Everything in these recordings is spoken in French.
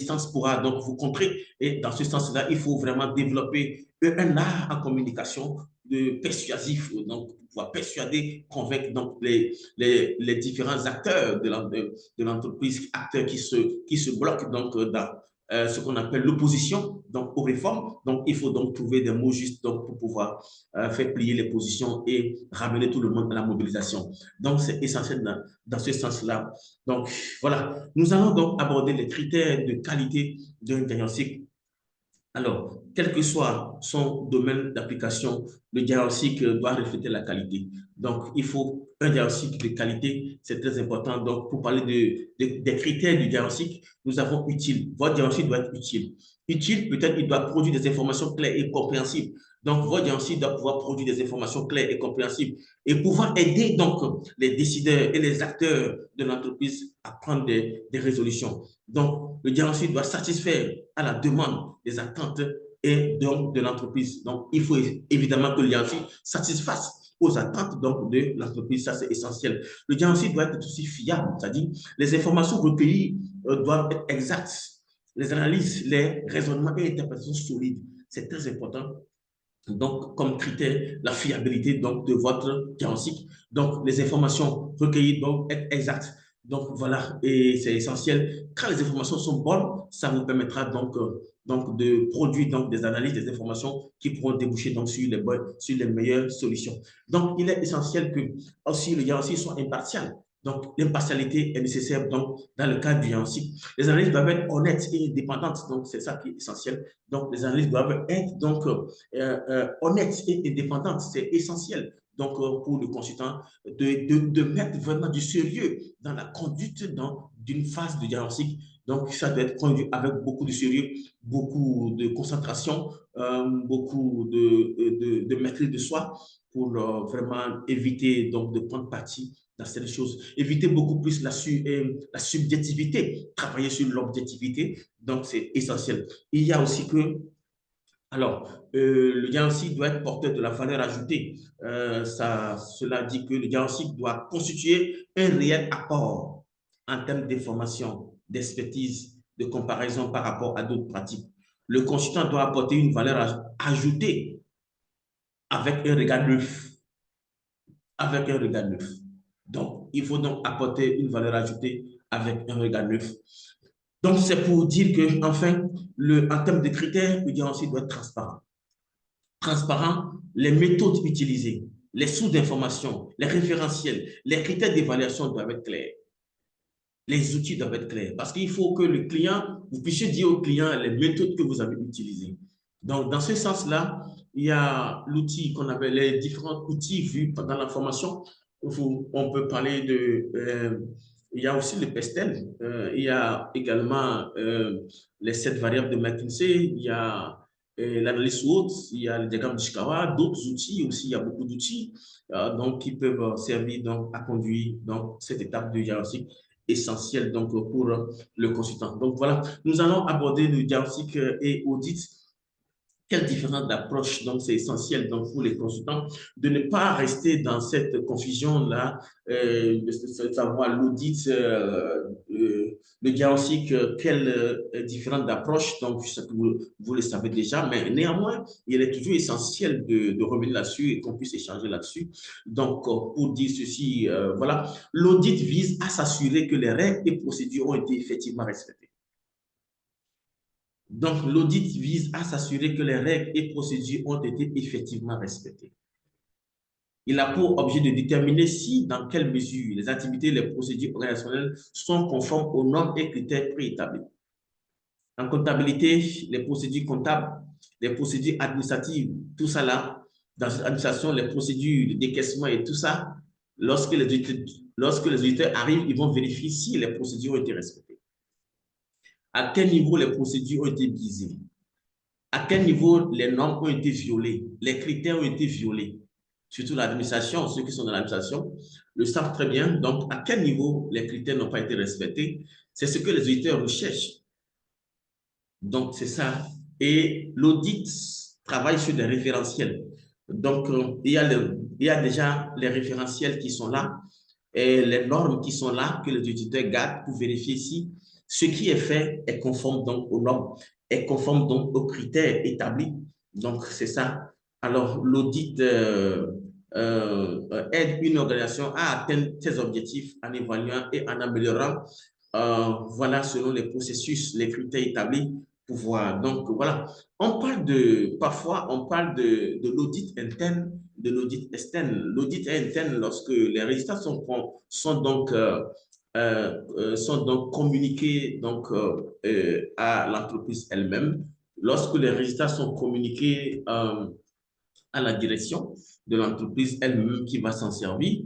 distance pourra donc vous contrer. Et dans ce sens-là, il faut vraiment développer un art en communication de persuasif, donc pour pouvoir persuader, convaincre donc les différents acteurs de l'entreprise, acteurs qui se bloquent donc dans ce qu'on appelle l'opposition donc aux réformes. Donc, il faut donc trouver des mots justes donc, pour pouvoir faire plier les positions et ramener tout le monde à la mobilisation. Donc, c'est essentiel dans ce sens-là. Donc, voilà. Nous allons donc aborder les critères de qualité d'un diagnostic. Alors, quel que soit son domaine d'application, le diagnostic doit refléter la qualité. Donc, il faut un diagnostic de qualité, c'est très important. Donc, pour parler des critères du diagnostic, nous avons utile. Votre diagnostic doit être utile. Utile, peut-être, il doit produire des informations claires et compréhensibles. Donc, votre diagnostic doit pouvoir produire des informations claires et compréhensibles et pouvoir aider donc les décideurs et les acteurs de l'entreprise à prendre des résolutions. Donc, le diagnostic doit satisfaire à la demande des attentes et donc de l'entreprise. Donc, il faut évidemment que le diagnostic satisfasse aux attentes donc, de l'entreprise. Ça, c'est essentiel. Le diagnostic doit être aussi fiable, c'est-à-dire les informations recueillies doivent être exactes. Les analyses, les raisonnements et interprétations solides. C'est très important. Donc, comme critère, la fiabilité donc, de votre diagnostic. Donc, les informations recueillies doivent être exactes. Donc, voilà, et c'est essentiel. Quand les informations sont bonnes, ça vous permettra donc de produire donc, des analyses, des informations qui pourront déboucher donc, sur les meilleures solutions. Donc, il est essentiel que aussi le diagnostic soit impartial. Donc, l'impartialité est nécessaire donc, dans le cadre du diagnostic. Les analyses doivent être honnêtes et indépendantes. Donc, c'est ça qui est essentiel. Donc, les analyses doivent être donc, honnêtes et indépendantes. C'est essentiel donc, pour le consultant de mettre vraiment du sérieux dans la conduite d'une phase de diagnostic. Donc, ça doit être conduit avec beaucoup de sérieux, beaucoup de concentration, beaucoup de maîtrise de soi pour vraiment éviter donc, de prendre parti dans cette chose. Éviter beaucoup plus la subjectivité, travailler sur l'objectivité. Donc, c'est essentiel. Il y a aussi que alors, le diagnostic doit être porteur de la valeur ajoutée. Cela dit que le diagnostic doit constituer un réel apport en termes d'information, d'expertise, de comparaison par rapport à d'autres pratiques. Le consultant doit apporter une valeur ajoutée avec un regard neuf. Avec un regard neuf. Donc, il faut donc apporter une valeur ajoutée avec un regard neuf. Donc, c'est pour dire que, enfin, en termes de critères, le diagnostic doit être transparent. Transparent, les méthodes utilisées, les sources d'information, les référentiels, les critères d'évaluation doivent être clairs. Les outils doivent être clairs parce qu'il faut que le client, vous puissiez dire au client les méthodes que vous avez utilisées. Donc, dans ce sens-là, il y a l'outil qu'on appelle les différents outils vus dans la formation. On peut parler il y a aussi le PESTEL, il y a également les 7 variables de McKinsey, il y a l'analyse SWOT, il y a le diagramme d'Ishikawa, d'autres outils aussi, il y a beaucoup d'outils donc, qui peuvent servir donc, à conduire donc, cette étape de diagnostic essentielle donc, pour le consultant. Donc voilà, nous allons aborder le diagnostic et audit. Quelle différence d'approche, donc c'est essentiel donc, pour les consultants de ne pas rester dans cette confusion-là, de savoir l'audit, le diagnostic, quelle différence d'approche, donc vous le savez déjà, mais néanmoins, il est toujours essentiel de revenir là-dessus et qu'on puisse échanger là-dessus. Donc, pour dire ceci, voilà, l'audit vise à s'assurer que les règles et procédures ont été effectivement respectées. Donc, l'audit vise à s'assurer que les règles et procédures ont été effectivement respectées. Il a pour objet de déterminer si, dans quelle mesure, les activités et les procédures organisationnelles sont conformes aux normes et critères préétablis. En comptabilité, les procédures comptables, les procédures administratives, tout ça là, dans l'administration, les procédures de décaissement et tout ça, lorsque les auditeurs arrivent, ils vont vérifier si les procédures ont été respectées. À quel niveau les procédures ont été visées? À quel niveau les normes ont été violées, les critères ont été violés. Surtout l'administration, ceux qui sont dans l'administration le savent très bien. Donc, à quel niveau les critères n'ont pas été respectés? C'est ce que les auditeurs recherchent. Donc, c'est ça. Et l'audit travaille sur des référentiels. Donc, il y a déjà les référentiels qui sont là et les normes qui sont là que les auditeurs gardent pour vérifier si ce qui est fait est conforme donc aux normes, est conforme donc aux critères établis. Donc, c'est ça. Alors, l'audit aide une organisation à atteindre ses objectifs en évaluant et en améliorant, voilà, selon les processus, les critères établis pour voir. Donc, voilà. Parfois, on parle de l'audit interne, de l'audit externe. L'audit interne, lorsque les résultats sont donc communiqués à l'entreprise elle-même. Lorsque les résultats sont communiqués à la direction de l'entreprise elle-même qui va s'en servir.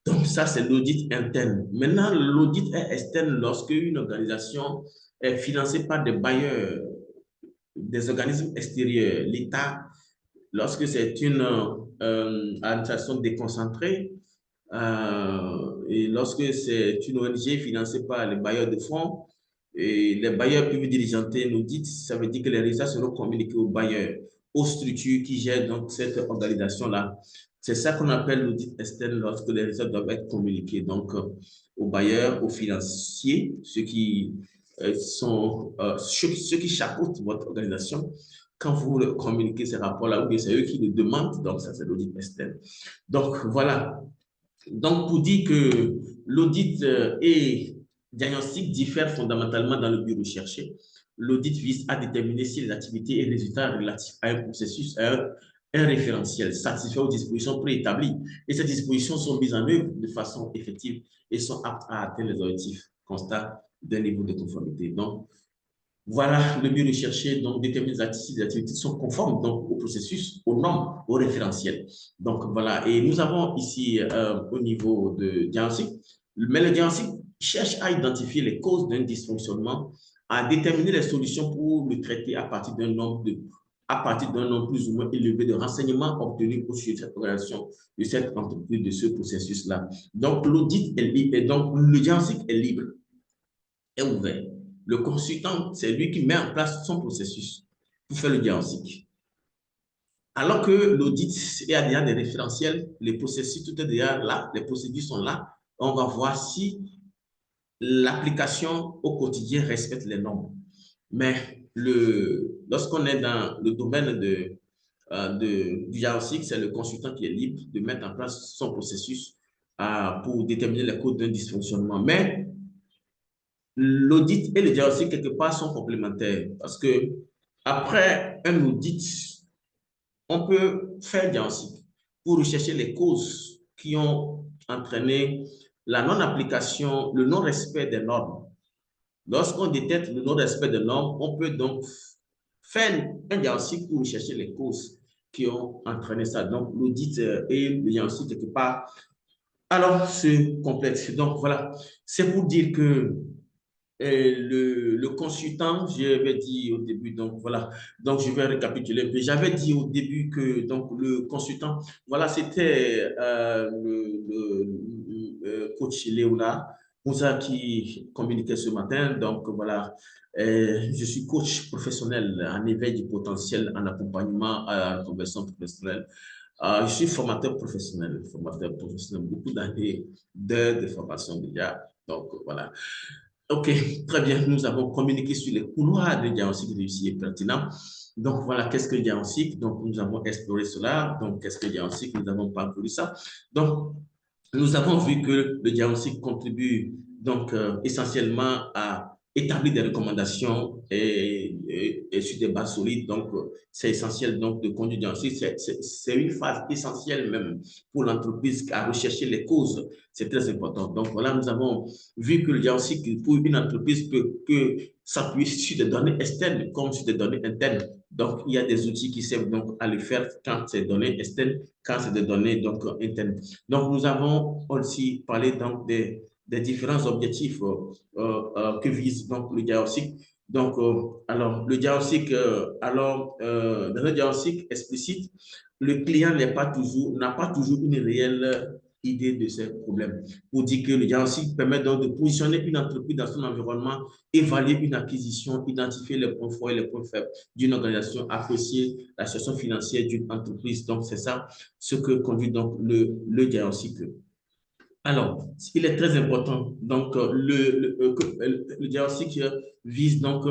Donc, ça, c'est l'audit interne. Maintenant, l'audit est externe lorsque une organisation est financée par des bailleurs, des organismes extérieurs, l'État, lorsque c'est une administration déconcentrée, et lorsque c'est une ONG financée par les bailleurs de fonds, et les bailleurs peuvent diligenter l'audit, ça veut dire que les résultats seront communiqués aux bailleurs, aux structures qui gèrent donc cette organisation-là. C'est ça qu'on appelle l'audit externe lorsque les résultats doivent être communiqués donc aux bailleurs, aux financiers, ceux qui chapeautent votre organisation. Quand vous communiquez ces rapports-là, ou bien c'est eux qui le demandent, donc ça c'est l'audit externe. Donc voilà. Donc pour dire que l'audit et diagnostic diffèrent fondamentalement dans le but recherché. L'audit vise à déterminer si les activités et résultats relatifs à un processus, un référentiel satisfait aux dispositions préétablies. Et ces dispositions sont mises en œuvre de façon effective et sont aptes à atteindre les objectifs constats d'un niveau de conformité. Donc, voilà le but recherché, donc déterminer les activités sont conformes donc, au processus, aux normes, au référentiel. Donc voilà, et nous avons ici au niveau de diagnostic, mais le diagnostic cherche à identifier les causes d'un dysfonctionnement, à déterminer les solutions pour le traiter à partir d'un nombre plus ou moins élevé de renseignements obtenus au sujet de cette organisation, de cette entreprise, de ce processus-là. Donc l'audit est libre, et donc le diagnostic est libre, est ouvert. Le consultant, c'est lui qui met en place son processus pour faire le diagnostic. Alors que l'audit, il y a déjà des référentiels, les processus, tout est déjà là, les procédures sont là. On va voir si l'application au quotidien respecte les normes. Mais lorsqu'on est dans le domaine du diagnostic, c'est le consultant qui est libre de mettre en place son processus pour déterminer les causes d'un dysfonctionnement. Mais l'audit et le diagnostic, quelque part, sont complémentaires parce que après un audit, on peut faire un diagnostic pour rechercher les causes qui ont entraîné la non-application, le non-respect des normes. Lorsqu'on détecte le non-respect des normes, on peut donc faire un diagnostic pour rechercher les causes qui ont entraîné ça. Donc, l'audit et le diagnostic, quelque part, alors, c'est complexe. Donc, voilà, c'est pour dire que le consultant, j'avais dit au début, donc voilà, donc je vais récapituler un peu. J'avais dit au début que donc le consultant, voilà, c'était coach Léonard Moussa qui communiquait ce matin. Donc voilà, je suis coach professionnel en éveil du potentiel, en accompagnement à la conversion professionnelle. Je suis formateur professionnel, beaucoup d'années de formation déjà. Donc voilà. OK, très bien. Nous avons communiqué sur les couloirs de diagnostic réussi et pertinent. Donc, voilà, qu'est-ce que le diagnostic? Donc, nous avons exploré cela. Donc, qu'est-ce que le diagnostic? Nous avons parcouru ça. Donc, nous avons vu que le diagnostic contribue donc essentiellement à établir des recommandations et sur des bases solides. Donc, c'est essentiel donc, de conduire le diagnostic. C'est une phase essentielle même pour l'entreprise à rechercher les causes. C'est très important. Donc, voilà, nous avons vu que le diagnostic pour une entreprise peut s'appuyer sur des données externes comme sur des données internes. Donc, il y a des outils qui servent donc à le faire quand c'est des données externes, quand c'est des données donc internes. Donc, nous avons aussi parlé donc des différents objectifs que vise donc le diagnostic. Donc, alors, le diagnostic, dans un diagnostic explicite, le client n'a pas toujours une réelle idée de ces problèmes. Pour dire que le diagnostic permet donc de positionner une entreprise dans son environnement, évaluer une acquisition, identifier les points forts et les points faibles d'une organisation, apprécier la situation financière d'une entreprise. Donc, c'est ça ce que conduit donc le diagnostic. Alors, il est très important donc que le diagnostic vise donc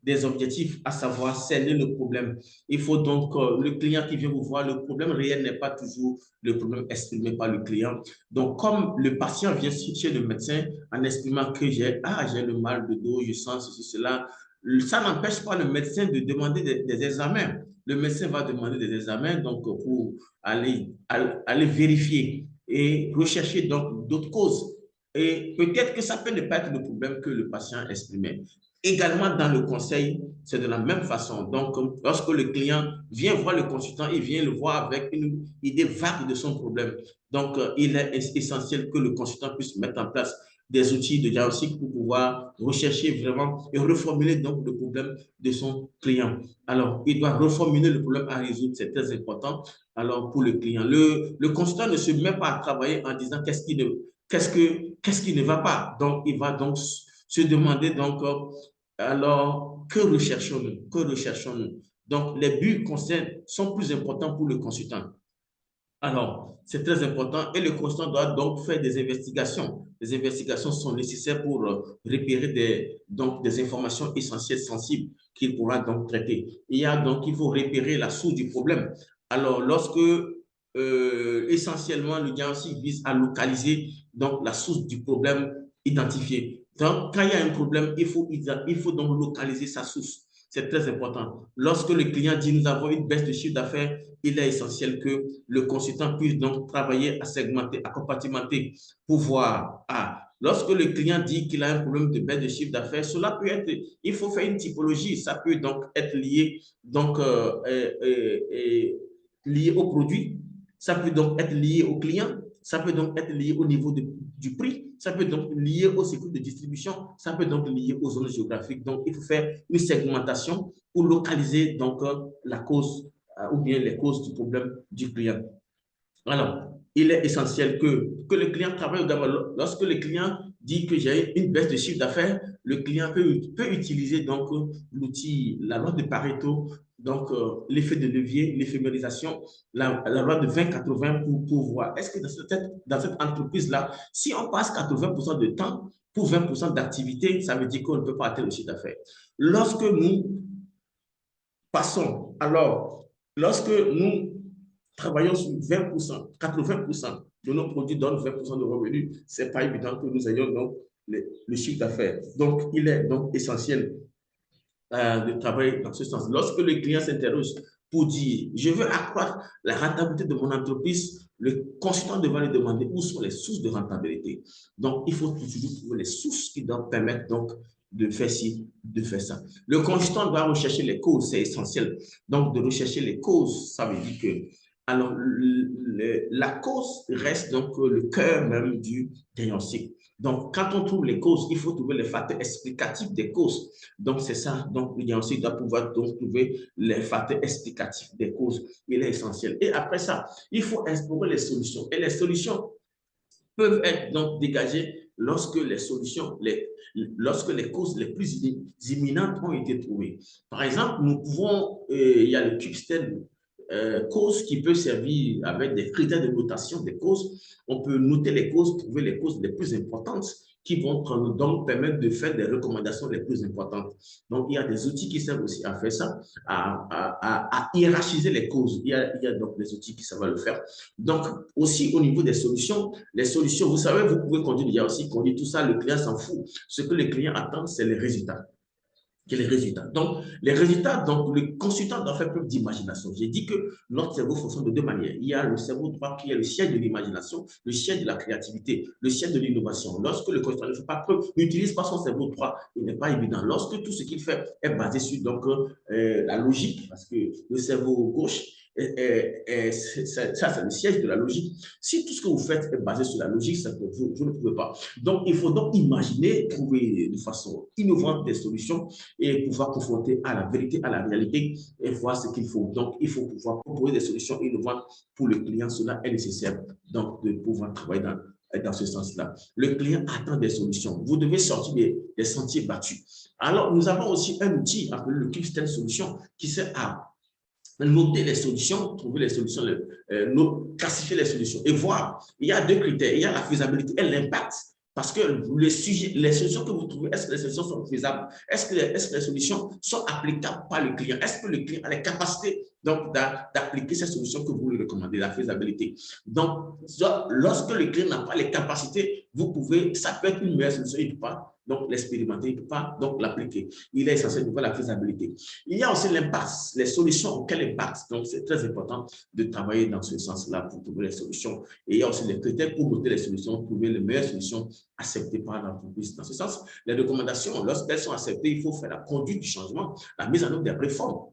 des objectifs, à savoir cerner le problème. Il faut donc le client qui vient vous voir, le problème réel n'est pas toujours le problème exprimé par le client. Donc, comme le patient vient chez le médecin en exprimant que j'ai le mal de dos, je sens ceci, cela, ça n'empêche pas le médecin de demander des examens. Le médecin va demander des examens donc pour aller vérifier et rechercher donc d'autres causes. Et peut-être que ça peut ne pas être le problème que le patient exprimait. Également, dans le conseil, c'est de la même façon. Donc, lorsque le client vient voir le consultant, il vient le voir avec une idée vague de son problème. Donc, il est essentiel que le consultant puisse mettre en place des outils de diagnostic pour pouvoir rechercher vraiment et reformuler donc le problème de son client. Alors, il doit reformuler le problème à résoudre, c'est très important. Alors, pour le client, le consultant ne se met pas à travailler en disant qu'est-ce qui ne va pas. Donc, il va donc se demander donc, alors, que recherchons-nous? Que recherchons-nous? Donc, les buts sont plus importants pour le consultant. Alors, c'est très important et le consultant doit donc faire des investigations. Les investigations sont nécessaires pour repérer des informations essentielles, sensibles qu'il pourra donc traiter. Il faut repérer la source du problème. Alors, lorsque essentiellement le diagnostic vise à localiser donc la source du problème identifié. Donc, quand il y a un problème, il faut donc localiser sa source. C'est très important. Lorsque le client dit nous avons une baisse de chiffre d'affaires, il est essentiel que le consultant puisse donc travailler à segmenter, à compartimenter pour voir. Lorsque le client dit qu'il a un problème de baisse de chiffre d'affaires, cela peut être, il faut faire une typologie. Ça peut donc être lié, donc, lié au produit. Ça peut donc être lié au client. Ça peut donc être lié au niveau du prix. Ça peut donc être lié au cycle de distribution. Ça peut donc être lié aux zones géographiques. Donc, il faut faire une segmentation pour localiser donc la cause ou bien les causes du problème du client. Alors, il est essentiel que le client travaille d'abord. Lorsque le client dit que j'ai une baisse de chiffre d'affaires, le client peut utiliser donc l'outil, la loi de Pareto, donc l'effet de levier, l'éphémérisation, la loi de 20-80 pour voir est-ce que dans cette entreprise-là, si on passe 80% de temps pour 20% d'activité, ça veut dire qu'on ne peut pas atteindre le chiffre d'affaires. Lorsque nous passons, alors, lorsque nous travaillons sur 20%, 80% de nos produits donnent 20% de revenus, ce n'est pas évident que nous ayons donc le chiffre d'affaires. Donc, il est donc essentiel de travailler dans ce sens. Lorsque le client s'interroge pour dire, je veux accroître la rentabilité de mon entreprise, le consultant devra lui demander où sont les sources de rentabilité. Donc, il faut toujours trouver les sources qui doivent permettre donc de faire ci, de faire ça. Le consultant doit rechercher les causes, c'est essentiel. Donc, de rechercher les causes, ça veut dire que alors, la cause reste donc le cœur même du diagnostic. Donc, quand on trouve les causes, il faut trouver les facteurs explicatifs des causes. Donc, c'est ça. Donc, le diagnostic doit pouvoir donc trouver les facteurs explicatifs des causes. Il est essentiel. Et après ça, il faut explorer les solutions. Et les solutions peuvent être donc dégagées lorsque les causes les plus imminentes ont été trouvées. Par exemple, il y a le CubeSTEM cause qui peut servir avec des critères de notation des causes. On peut noter les causes, trouver les causes les plus importantes qui vont donc permettre de faire des recommandations les plus importantes. Donc, il y a des outils qui servent aussi à faire ça, à hiérarchiser les causes. Il y a donc des outils qui savent le faire. Donc, aussi au niveau des solutions, les solutions, vous savez, vous pouvez conduire, il y a aussi conduire tout ça, le client s'en fout. Ce que le client attend, c'est les résultats. Quels résultats? Donc, les résultats, donc, le consultant doit faire preuve d'imagination. J'ai dit que notre cerveau fonctionne de deux manières. Il y a le cerveau droit qui est le siège de l'imagination, le siège de la créativité, le siège de l'innovation. Lorsque le consultant ne fait pas preuve, n'utilise pas son cerveau droit, il n'est pas évident. Lorsque tout ce qu'il fait est basé sur donc, la logique, parce que le cerveau gauche, ça, c'est le siège de la logique. Si tout ce que vous faites est basé sur la logique, vous ne pouvez pas. Donc, il faut donc imaginer, trouver de façon innovante des solutions et pouvoir confronter à la vérité, à la réalité et voir ce qu'il faut. Donc, il faut pouvoir proposer des solutions innovantes pour le client. Cela est nécessaire donc de pouvoir travailler dans ce sens-là. Le client attend des solutions. Vous devez sortir des sentiers battus. Alors, nous avons aussi un outil appelé le CubeSTEM Solution qui sert à noter les solutions, trouver les solutions, classifier les solutions et voir. Il y a deux critères. Il y a la faisabilité et l'impact. Parce que les solutions que vous trouvez, est-ce que les solutions sont faisables? Est-ce que les solutions sont applicables par le client? Est-ce que le client a les capacités d'appliquer ces solutions que vous lui recommandez, la faisabilité? Donc, lorsque le client n'a pas les capacités, vous pouvez, ça peut être une meilleure solution, il ne peut pas donc l'expérimenter, il ne peut pas donc l'appliquer. Il est essentiel de voir la faisabilité. Il y a aussi l'impact, les solutions auxquelles impact. Donc, c'est très important de travailler dans ce sens-là pour trouver les solutions. Et il y a aussi les critères pour noter les solutions, trouver les meilleures solutions acceptées par l'entreprise. Dans ce sens, les recommandations, lorsqu'elles sont acceptées, il faut faire la conduite du changement, la mise en œuvre des réformes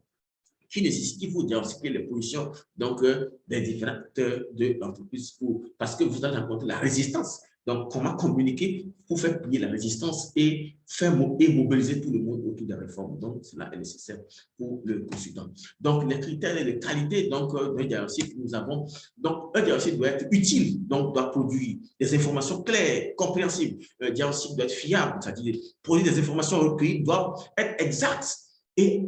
qui nécessite qu'il faut diagnostiquer les positions donc, des différents acteurs de l'entreprise parce que vous allez rencontrer la résistance. Donc, comment communiquer pour faire plier la résistance et mobiliser tout le monde autour des réformes. Donc, cela est nécessaire pour le consultant. Donc, les critères et les qualités d'un diagnostic, nous avons. Donc, un diagnostic doit être utile, donc doit produire des informations claires, compréhensibles. Un diagnostic doit être fiable, c'est-à-dire produire des informations recueillies doivent être exactes. Et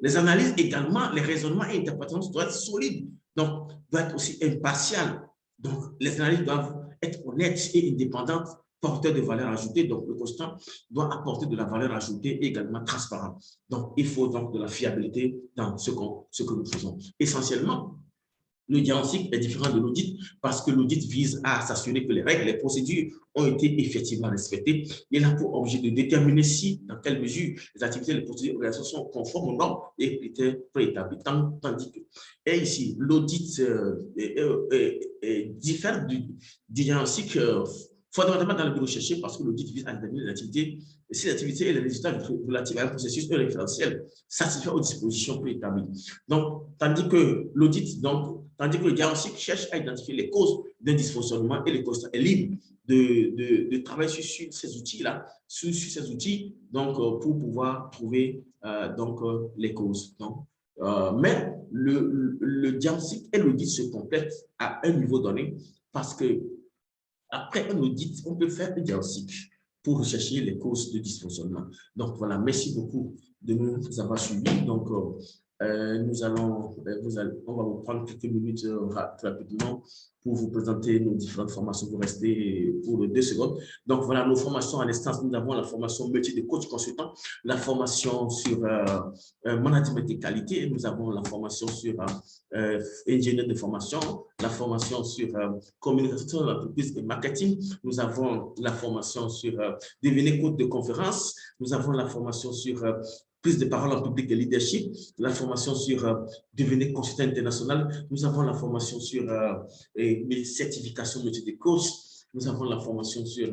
les analyses également, les raisonnements et interprétations doivent être solides, donc doivent être aussi impartiales. Donc, les analyses doivent être honnêtes et indépendantes, porteurs de valeur ajoutée. Donc, le consultant doit apporter de la valeur ajoutée et également transparent. Donc, il faut donc de la fiabilité dans ce que nous faisons. Essentiellement, le diagnostic est différent de l'audit parce que l'audit vise à s'assurer que les règles, les procédures ont été effectivement respectées. Il a pour objet de déterminer si, dans quelle mesure, les activités et les procédures organisations sont conformes aux normes et critères préétablis. Tandis que, et ici, l'audit diffère du diagnostic fondamentalement dans le but recherché parce que l'audit vise à déterminer les activités, si l'activité et les résultats relatifs à un processus référentiel satisfait aux dispositions préétablies. Donc, tandis que le diagnostic cherche à identifier les causes d'un dysfonctionnement et le constat est libre de travailler sur ces outils-là, sur ces outils, donc, pour pouvoir trouver les causes. Donc, mais le diagnostic et l'audit se complètent à un niveau donné parce que après un audit, on peut faire un diagnostic pour rechercher les causes de dysfonctionnement. Donc voilà, merci beaucoup de nous avoir suivis. Donc, on va vous prendre quelques minutes rapidement pour vous présenter nos différentes formations. Vous restez pour 2 secondes. Donc voilà, nos formations à l'instance, nous avons la formation métier de coach consultant, la formation sur management de qualité, nous avons la formation sur ingénieur de formation, la formation sur communication de l'entreprise et marketing, nous avons la formation sur devenir coach de conférence, nous avons la formation sur prise de parole en public et leadership, la formation sur devenir consultant international, nous avons la formation sur les certifications métier de coach, nous avons la formation sur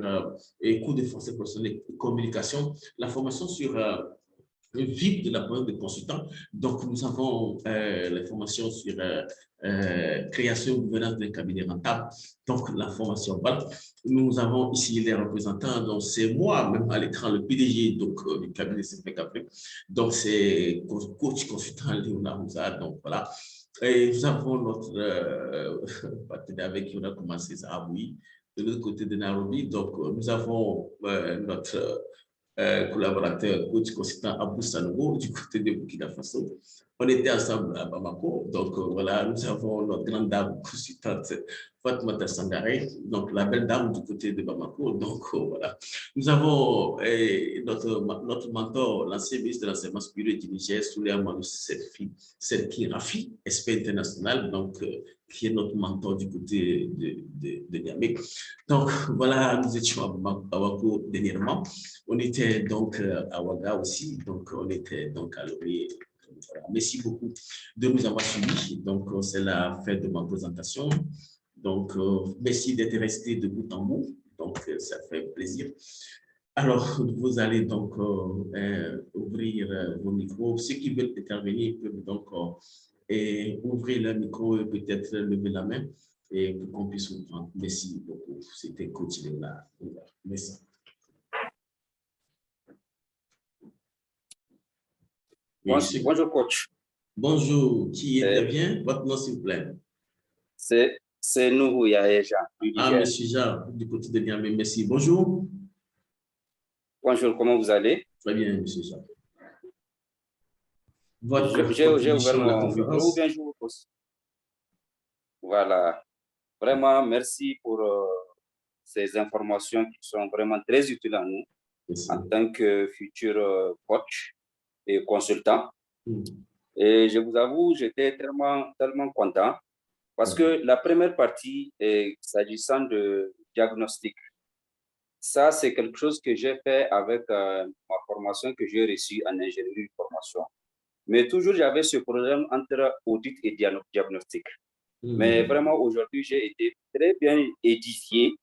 cours de français professionnel et communication, la formation sur le VIP de la boîte de consultants. Donc, nous avons les formations sur création et gouvernance d'un cabinet rentable. Donc, la formation VAL. Nous avons ici les représentants. Donc, c'est moi, même à l'écran, le PDG donc, du cabinet CPKP. Donc, c'est coach consultant Léonard Moussa. Donc, voilà. Et nous avons notre partenaire avec qui on a commencé ça à Bouy, de l'autre côté de Nairobi. Donc, nous avons notre collaborateur, coach consultant Abou Sanogo du côté de Burkina Faso. On était ensemble à Bamako. Donc, voilà, nous avons notre grande dame consultante Fatmata Sangaré, donc la belle dame du côté de Bamako. Donc, voilà. Nous avons notre mentor, l'ancien ministre de l'Enseignement supérieur du Niger, Souleymane Amadou Serki Rafi, expert international, donc, qui est notre mentor du côté de Niamey. Donc, voilà, nous étions à Bamako dernièrement. On était donc à Ouaga aussi, donc on était donc à Lomé. Voilà. Merci beaucoup de nous avoir suivis. Donc, c'est la fin de ma présentation. Donc, merci d'être resté de bout en bout. Donc, ça fait plaisir. Alors, vous allez donc ouvrir vos micros. Ceux qui veulent intervenir peuvent donc ouvrir leur micro et peut-être lever la main et pour qu'on puisse vous prendre. Merci beaucoup. C'était coach là. Merci. Oui, bonjour, coach. Bonjour, qui intervient? Votre nom, s'il vous plaît. C'est Nourou Yaéja. Ah, monsieur Jean, du côté de Niamey, merci. Bonjour. Bonjour, comment vous allez? Très bien, monsieur Jean. votre J'ai ouvert contribution à la mon micro ou conférence. bien je vous pose. Voilà. Vraiment, merci pour ces informations qui sont vraiment très utiles à nous Merci. en tant que futur coach et consultant. Mm. Et je vous avoue, j'étais tellement content parce que la première partie, s'agissant de diagnostic, ça, c'est quelque chose que j'ai fait avec ma formation que j'ai reçue en ingénierie de formation. Mais toujours, j'avais ce problème entre audit et diagnostic. Mais vraiment, aujourd'hui, j'ai été très bien édifié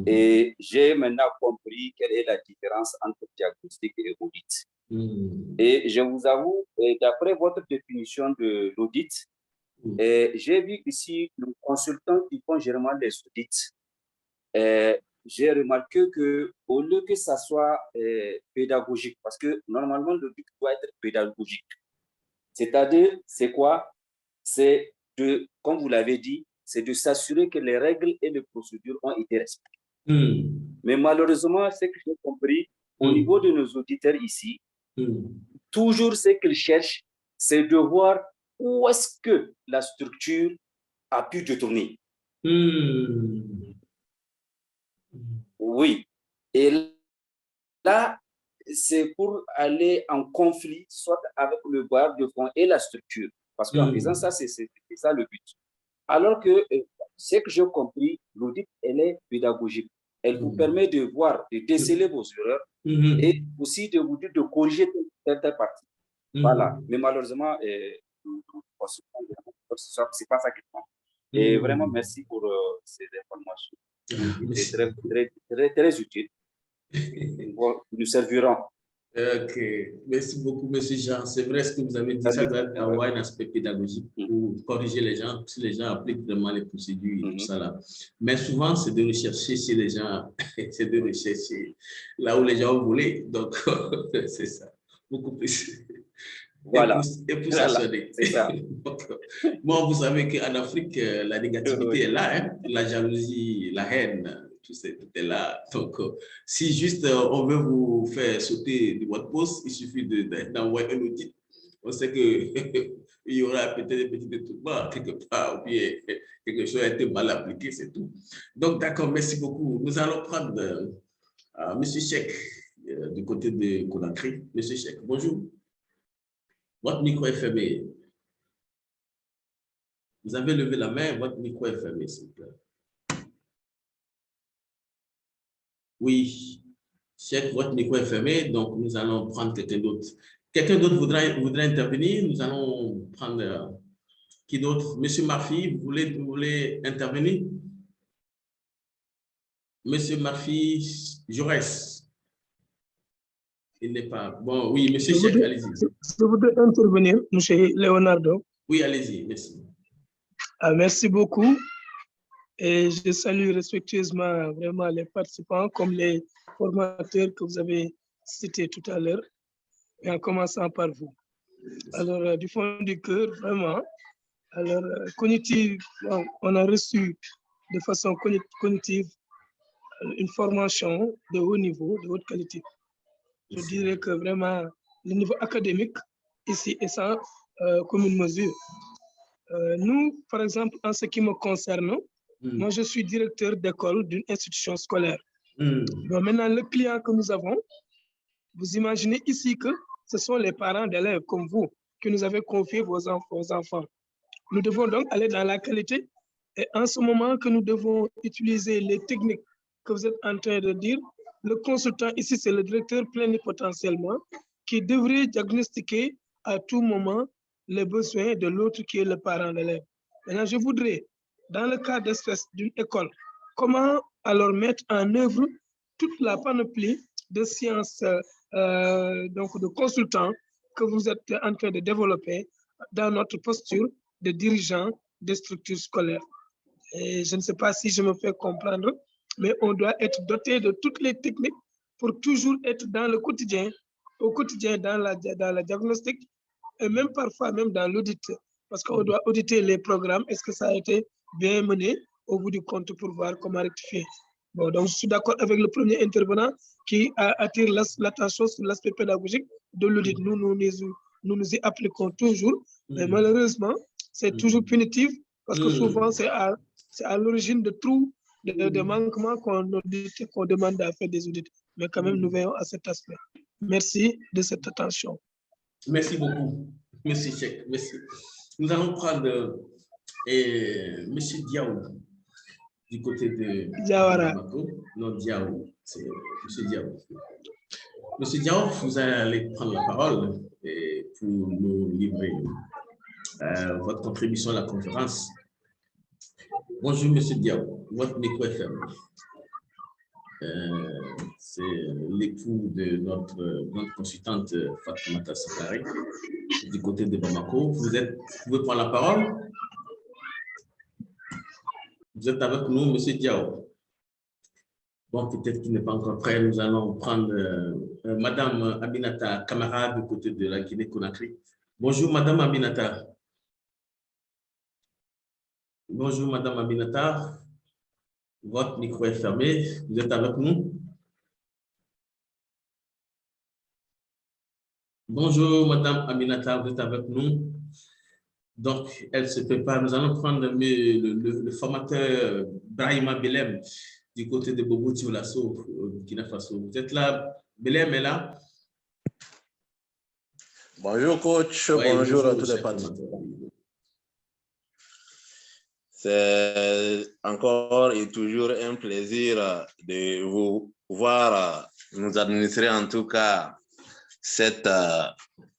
et j'ai maintenant compris quelle est la différence entre diagnostic et audit. Et je vous avoue, d'après votre définition de l'audit, j'ai vu ici les consultants qui font généralement les audits. J'ai remarqué qu'au lieu que ça soit pédagogique, parce que normalement, l'audit doit être pédagogique. C'est-à-dire, c'est quoi? C'est de, comme vous l'avez dit, c'est de s'assurer que les règles et les procédures ont été respectées. Mais malheureusement, ce que j'ai compris, au niveau de nos auditeurs ici, toujours ce qu'ils cherchent, c'est de voir où est-ce que la structure a pu détourner. Oui. Et là, c'est pour aller en conflit, soit avec le bailleur de fonds et la structure. Parce qu'en faisant ça, c'est ça le but. Alors que ce que j'ai compris, l'audit, elle est pédagogique. Elle vous permet de voir, de déceler vos erreurs et aussi de vous dire de corriger telle partie. Voilà. Mais malheureusement, c'est pas ça qui compte. Et vraiment, merci pour ces informations. C'est très utile. Nous servirons. Ok, merci beaucoup, Monsieur Jean. C'est vrai ce que vous avez dit, ça doit avoir un aspect pédagogique pour corriger les gens, si les gens appliquent vraiment les procédures et tout ça là. Mais souvent, c'est de rechercher chez les gens, c'est de rechercher là où les gens ont volé. Donc, c'est ça, beaucoup plus. Voilà. Et pour s'assurer. C'est ça. Bon, vous savez qu'en Afrique, la négativité est là, hein? La jalousie, la haine. Tout est là. Donc, si juste on veut vous faire sauter de votre poste, il suffit d'envoyer un audit. On sait qu'il y aura peut-être des petits détournements quelque part, ou bien quelque chose a été mal appliqué, c'est tout. Donc, d'accord, merci beaucoup. Nous allons prendre M. Cheikh du côté de Conakry. M. Cheikh, bonjour. Votre micro est fermé. Vous avez levé la main, votre micro est fermé, s'il vous plaît. Oui, Cheikh, votre micro est fermé, donc nous allons prendre quelqu'un d'autre. Quelqu'un d'autre voudrait intervenir. Nous allons prendre qui d'autre? Monsieur Murphy, vous voulez intervenir? Monsieur Murphy, Jaurès. Il n'est pas. Bon, oui, monsieur Cheikh, allez-y. Je voudrais intervenir, monsieur Leonardo. Oui, allez-y, merci. Merci beaucoup. Et je salue respectueusement vraiment les participants comme les formateurs que vous avez cités tout à l'heure, et en commençant par vous. Alors, du fond du cœur, vraiment, alors, cognitive, on a reçu de façon cognitive une formation de haut niveau, de haute qualité. Je dirais que vraiment, le niveau académique ici est sans commune mesure. Nous, par exemple, en ce qui me concerne, moi, je suis directeur d'école d'une institution scolaire. Donc, maintenant, le client que nous avons, vous imaginez ici que ce sont les parents d'élèves comme vous qui nous avez confié vos enfants. Nous devons donc aller dans la qualité. Et en ce moment que nous devons utiliser les techniques que vous êtes en train de dire, le consultant ici, c'est le directeur plénipotentiellement qui devrait diagnostiquer à tout moment les besoins de l'autre qui est le parent d'élève. Maintenant, je voudrais, dans le cas d'espèce d'une école, comment alors mettre en œuvre toute la panoplie de sciences, donc de consultants que vous êtes en train de développer dans notre posture de dirigeants des structures scolaires. Et je ne sais pas si je me fais comprendre, mais on doit être doté de toutes les techniques pour toujours être dans le quotidien, au quotidien dans la diagnostic et même parfois même dans l'audit, parce qu'on doit auditer les programmes. Est-ce que ça a été bien mené au bout du compte pour voir comment rectifier? Bon, donc je suis d'accord avec le premier intervenant qui attire l'attention sur l'aspect pédagogique de l'audit. Nous nous nous y appliquons toujours, mais malheureusement, c'est toujours punitif parce que souvent, c'est à l'origine de tout, des manquements qu'on demande à faire des audits. Mais quand même, nous veillons à cet aspect. Merci de cette attention. Merci beaucoup. Merci, Cheikh. Merci. Nous allons prendre M. Diaw du côté de Diawara. Non, Diaw. C'est M. Diaw. Monsieur Diaw, vous allez prendre la parole pour nous livrer votre contribution à la conférence. Bonjour, Monsieur Diaw. Votre micro est fermé. C'est l'époux de notre consultante Fatoumata Sakari du côté de Bamako. Vous pouvez prendre la parole. Vous êtes avec nous, Monsieur Diaw. Bon, peut-être qu'il n'est pas encore prêt. Nous allons prendre Madame Aminata Camara du côté de la Guinée-Conakry. Bonjour, Madame Aminata. Bonjour, Madame Aminata. Votre micro est fermé. Vous êtes avec nous? Bonjour, Madame Aminata, vous êtes avec nous? Donc, elle se prépare. Nous allons prendre le formateur Brahima Belem du côté de Bobo Tioulasso, Burkina Faso. Vous êtes là? Belem est là? Bonjour, coach. Oui, bonjour à tous les participants. C'est encore et toujours un plaisir de vous voir nous administrer en tout cas cette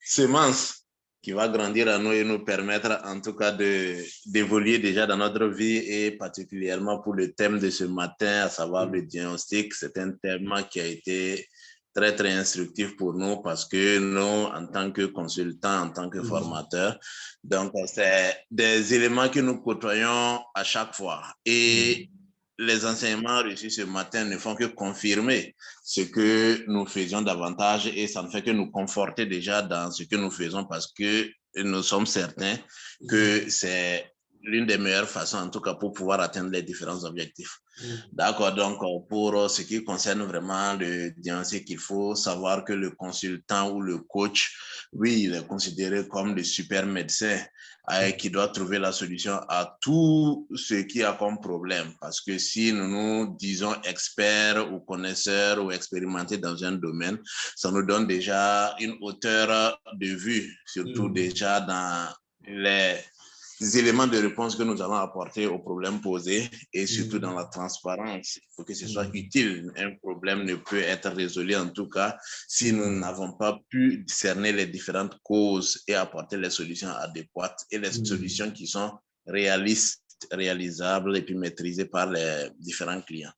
semence qui va grandir à nous et nous permettre en tout cas d'évoluer déjà dans notre vie et particulièrement pour le thème de ce matin, à savoir le diagnostic. C'est un thème qui a été très, très instructif pour nous parce que nous, en tant que consultants, en tant que formateurs, donc c'est des éléments que nous côtoyons à chaque fois. Et les enseignements reçus ce matin ne font que confirmer ce que nous faisions davantage et ça ne fait que nous conforter déjà dans ce que nous faisons parce que nous sommes certains que c'est l'une des meilleures façons, en tout cas, pour pouvoir atteindre les différents objectifs. D'accord, donc pour ce qui concerne vraiment le diagnostic, il faut savoir que le consultant ou le coach, oui, il est considéré comme le super médecin qui doit trouver la solution à tout ce qui a comme problème. Parce que si nous nous disons experts ou connaisseurs ou expérimentés dans un domaine, ça nous donne déjà une hauteur de vue, surtout déjà dans les éléments de réponse que nous allons apporter aux problèmes posés et surtout dans la transparence. Il faut que ce soit utile. Un problème ne peut être résolu en tout cas si nous n'avons pas pu discerner les différentes causes et apporter les solutions adéquates et les solutions qui sont réalistes, réalisables et puis maîtrisées par les différents clients.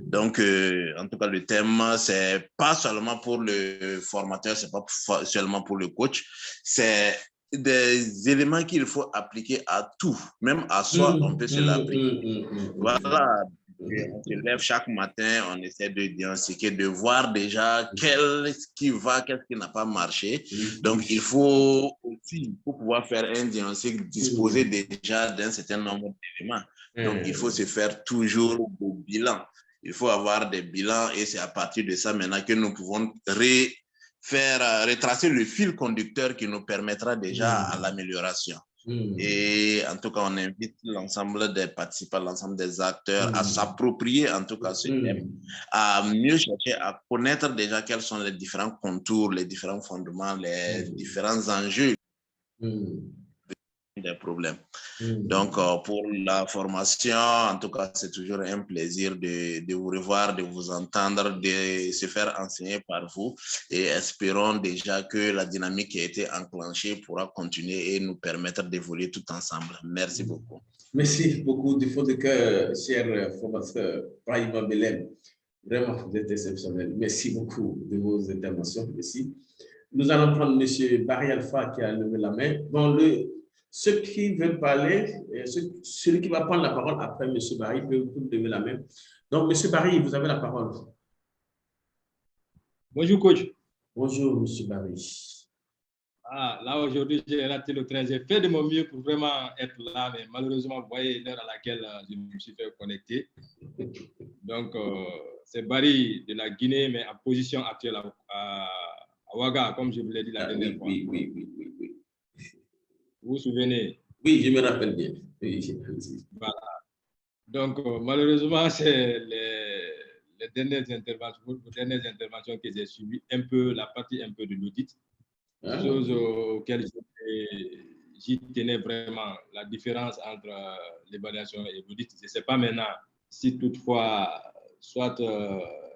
Donc, en tout cas, le thème, c'est pas seulement pour le formateur, c'est pas seulement pour le coach, c'est des éléments qu'il faut appliquer à tout, même à soi, on peut se l'appliquer. Voilà, on se lève chaque matin, on essaie de diagnostiquer, de voir déjà qu'est-ce qui va, qu'est-ce qui n'a pas marché. Donc, il faut aussi, pour pouvoir faire un diagnostic, disposer déjà d'un certain nombre d'éléments. Donc, il faut se faire toujours au bilan. Il faut avoir des bilans et c'est à partir de ça maintenant que nous pouvons retracer le fil conducteur qui nous permettra déjà à l'amélioration. Et en tout cas, on invite l'ensemble des participants, l'ensemble des acteurs à s'approprier en tout cas ce thème, à mieux chercher à connaître déjà quels sont les différents contours, les différents fondements, les différents enjeux des problèmes. Donc, pour la formation, en tout cas, c'est toujours un plaisir de vous revoir, de vous entendre, de se faire enseigner par vous et espérons déjà que la dynamique qui a été enclenchée pourra continuer et nous permettre d'évoluer tout ensemble. Merci beaucoup. Merci beaucoup du fond de cœur, cher formateur Brahima Belem. Vraiment, vous êtes exceptionnel. Merci beaucoup de vos interventions. Merci. Nous allons prendre M. Barry Alpha qui a levé la main. Bon, ceux qui veulent parler, celui qui va prendre la parole après M. Barry peut lever la main. Donc, M. Barry, vous avez la parole. Bonjour, coach. Bonjour, M. Barry. Ah, là, aujourd'hui, j'ai raté le train. J'ai fait de mon mieux pour vraiment être là, mais malheureusement, vous voyez l'heure à laquelle je me suis fait connecter. Donc, c'est Barry de la Guinée, mais en position actuelle à Ouaga, comme je vous l'ai dit la dernière fois. Oui. Vous vous souvenez? Oui, je me rappelle bien. Oui, voilà. Donc, malheureusement, c'est les dernières interventions que j'ai suivies, un peu la partie un peu de l'audit, chose auxquelles j'y tenais vraiment, la différence entre l'évaluation et l'audit. Je ne sais pas maintenant si toutefois, soit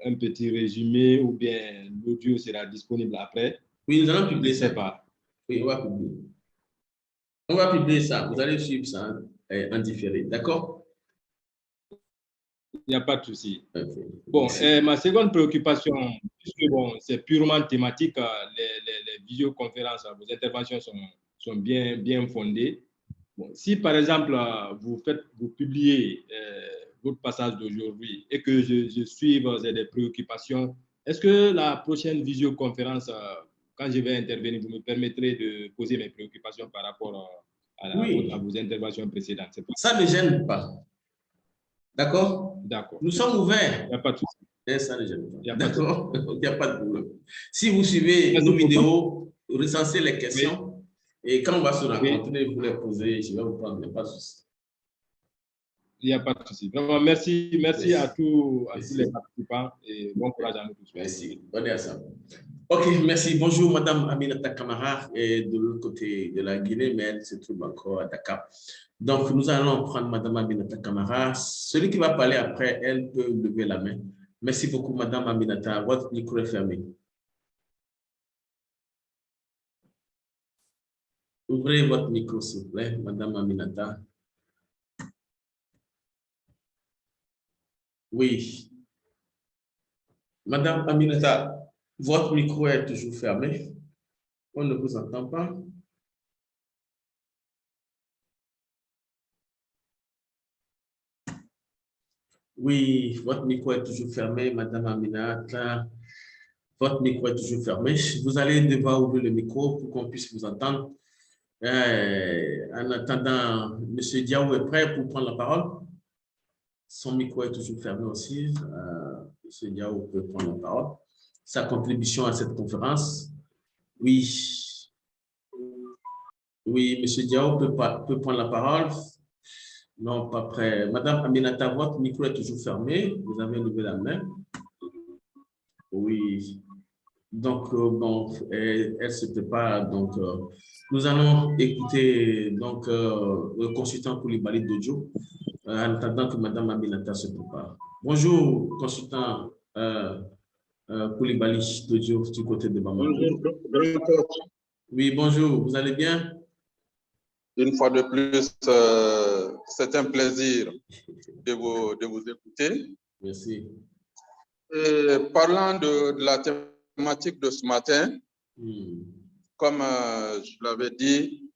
un petit résumé ou bien l'audio sera disponible après. Oui, nous allons publier ça. Je ne sais pas. Oui, on va publier. On va publier ça. Vous allez suivre ça en différé. D'accord? Il n'y a pas de souci. Okay. Bon, ma seconde préoccupation, puisque bon, c'est purement thématique, les visioconférences, vos interventions sont bien fondées. Bon, si par exemple, vous publiez votre passage d'aujourd'hui et que je suive des préoccupations, est-ce que la prochaine visioconférence, quand je vais intervenir, vous me permettrez de poser mes préoccupations par rapport à vos interventions précédentes? Ça ne gêne pas. D'accord? D'accord. Nous sommes ouverts. Il n'y a pas de souci. Et ça ne gêne pas. D'accord? Il n'y a pas de problème. Si vous suivez nos vidéos, recensez les questions et quand on va se rencontrer, vous les posez, je vais vous prendre. Il n'y a pas de souci. Il n'y a pas de souci. Vraiment, merci à tous les participants et bon courage à nous tous. Merci. Bonne ensemble. Ok, merci. Bonjour, Madame Aminata Camara, et de l'autre côté de la Guinée, mais elle se trouve encore à Dakar. Donc, nous allons prendre Madame Aminata Camara. Celui qui va parler après, elle peut lever la main. Merci beaucoup, Madame Aminata. Votre micro est fermé. Ouvrez votre micro, s'il vous plaît, Madame Aminata. Oui. Madame Aminata, votre micro est toujours fermé. On ne vous entend pas. Oui, votre micro est toujours fermé, Madame Aminata. Votre micro est toujours fermé. Vous allez devoir ouvrir le micro pour qu'on puisse vous entendre. En attendant, M. Diaw est prêt pour prendre la parole. Son micro est toujours fermé aussi. M. Diaw peut prendre la parole. Sa contribution à cette conférence. Oui. Oui, M. Diaw peut prendre la parole. Non, pas prêt. Madame Aminata, votre micro est toujours fermé. Vous avez levé la main. Oui. Donc, bon, elle se prépare. Donc, nous allons écouter donc, le consultant Koulibaly d'audio en attendant que Madame Aminata se prépare. Bonjour, consultant Koulibaly d'audio du côté de Bamako. Bonjour. Oui, bonjour. Vous allez bien? Une fois de plus, c'est un plaisir de vous écouter. Merci. Et parlant de la thématique de ce matin, comme je l'avais dit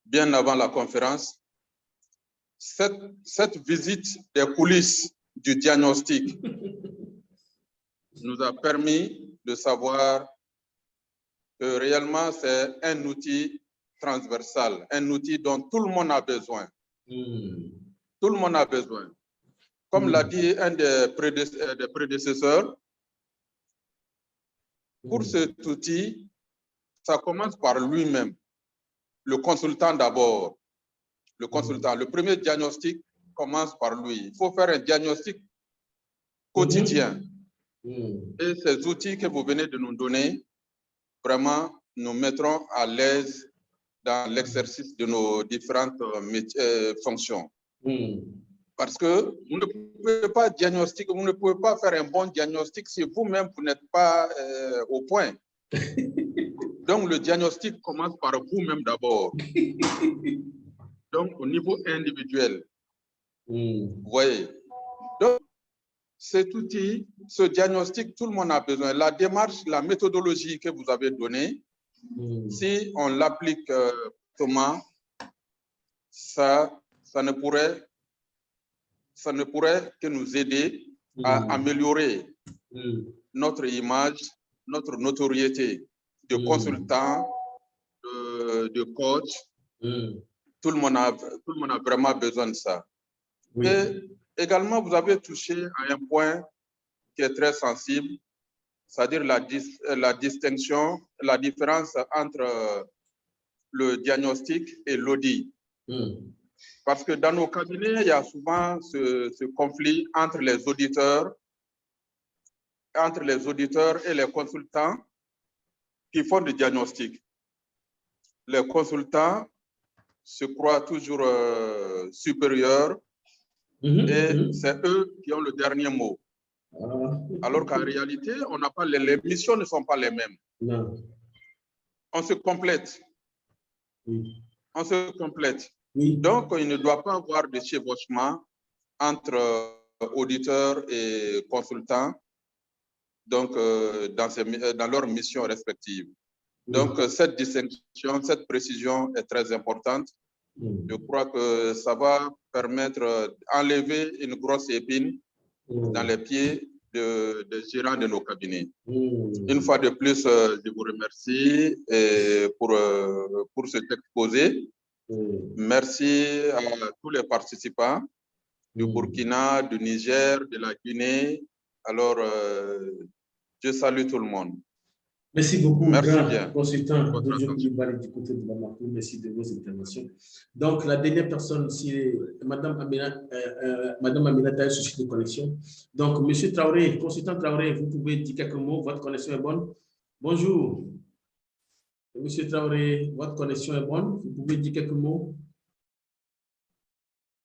bien avant la conférence, cette visite des coulisses du diagnostic nous a permis de savoir que réellement c'est un outil transversal, un outil dont tout le monde a besoin. Tout le monde a besoin. Comme l'a dit un des prédécesseurs, pour cet outil, ça commence par lui-même, le consultant d'abord. Le consultant, le premier diagnostic commence par lui. Il faut faire un diagnostic quotidien. Et ces outils que vous venez de nous donner, vraiment, nous mettront à l'aise dans l'exercice de nos différentes fonctions. Parce que vous ne pouvez pas diagnostiquer, vous ne pouvez pas faire un bon diagnostic si vous-même vous n'êtes pas au point. Donc le diagnostic commence par vous-même d'abord. Donc au niveau individuel. Vous voyez. Donc cet outil, ce diagnostic, tout le monde a besoin. La démarche, la méthodologie que vous avez donnée, si on l'applique comment, ça ne pourrait que nous aider à améliorer notre image, notre notoriété de consultant, de coach. Tout le monde a vraiment besoin de ça. Et également, vous avez touché à un point qui est très sensible, c'est-à-dire la distinction, la différence entre le diagnostic et l'audit. Parce que dans nos cabinets, il y a souvent ce conflit entre les auditeurs et les consultants qui font du diagnostic. Les consultants se croient toujours supérieurs et c'est eux qui ont le dernier mot. Alors qu'en réalité, on n'a pas les missions ne sont pas les mêmes. Non. On se complète. Oui. On se complète. Oui. Donc, il ne doit pas avoir de chevauchement entre auditeurs et consultants, donc dans leurs missions respectives. Donc, cette distinction, cette précision est très importante. Je crois que ça va permettre d'enlever une grosse épine dans les pieds des gérants de nos cabinets. Une fois de plus, je vous remercie pour cet exposé. Merci à tous les participants du Burkina, du Niger, de la Guinée. Alors, je salue tout le monde. Merci beaucoup, merci grand bien. consultant de Koulibaly du côté de Bamako. Merci de vos interventions. Donc, la dernière personne, c'est Madame Aminata, souci de connexion. Donc, Monsieur Traoré, consultant Traoré, vous pouvez dire quelques mots. Votre connexion est bonne. Bonjour. Monsieur Traoré, votre connexion est bonne. Vous pouvez dire quelques mots.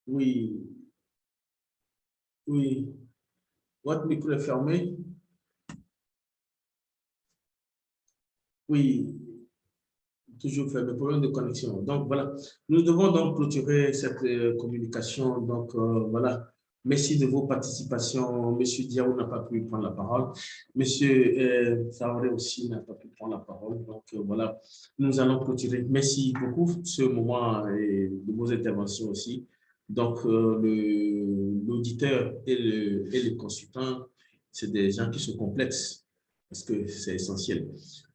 Oui. Oui. Votre micro est fermé. Oui. Toujours fermé, problème de connexion. Donc, voilà. Nous devons donc clôturer cette communication. Donc, voilà. Merci de vos participations. Monsieur Diaw n'a pas pu prendre la parole. Monsieur Traoré aussi n'a pas pu prendre la parole. Donc, voilà. Nous allons clôturer. Merci beaucoup pour ce moment et de vos interventions aussi. Donc, l'auditeur et le consultant, c'est des gens qui se complexent parce que c'est essentiel.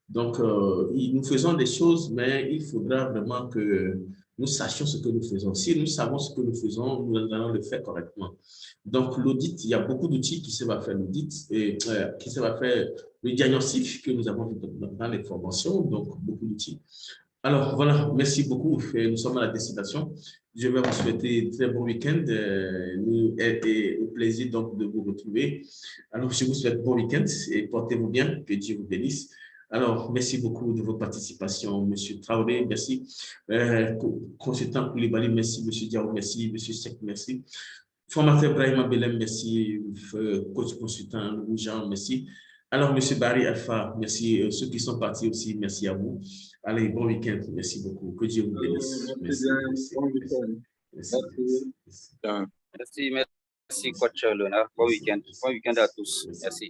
Donc, nous faisons des choses, mais il faudra vraiment que nous sachions ce que nous faisons. Si nous savons ce que nous faisons, nous allons le faire correctement. Donc, l'audit, il y a beaucoup d'outils qui servent à faire l'audit et qui servent à faire le diagnostic que nous avons dans les formations, donc beaucoup d'outils. Alors, voilà, merci beaucoup. Nous sommes à la destination. Je vais vous souhaiter un très bon week-end et au plaisir donc de vous retrouver. Alors, je vous souhaite bon week-end et portez-vous bien. Que Dieu vous bénisse. Alors, merci beaucoup de votre participation, M. Traoré, merci. Consultant Koulibaly, merci. M. Diaw, merci. M. Sek, merci. Formateur Brahima Belem, merci. Coach consultant Jean, merci. Alors, M. Barry Alpha, merci. Ceux qui sont partis aussi, merci à vous. Allez, bon week-end. Merci beaucoup. Que Dieu vous bénisse. Merci. Bon week-end. Merci, coach Léonard. Bon week-end. Bon week-end à tous. Merci.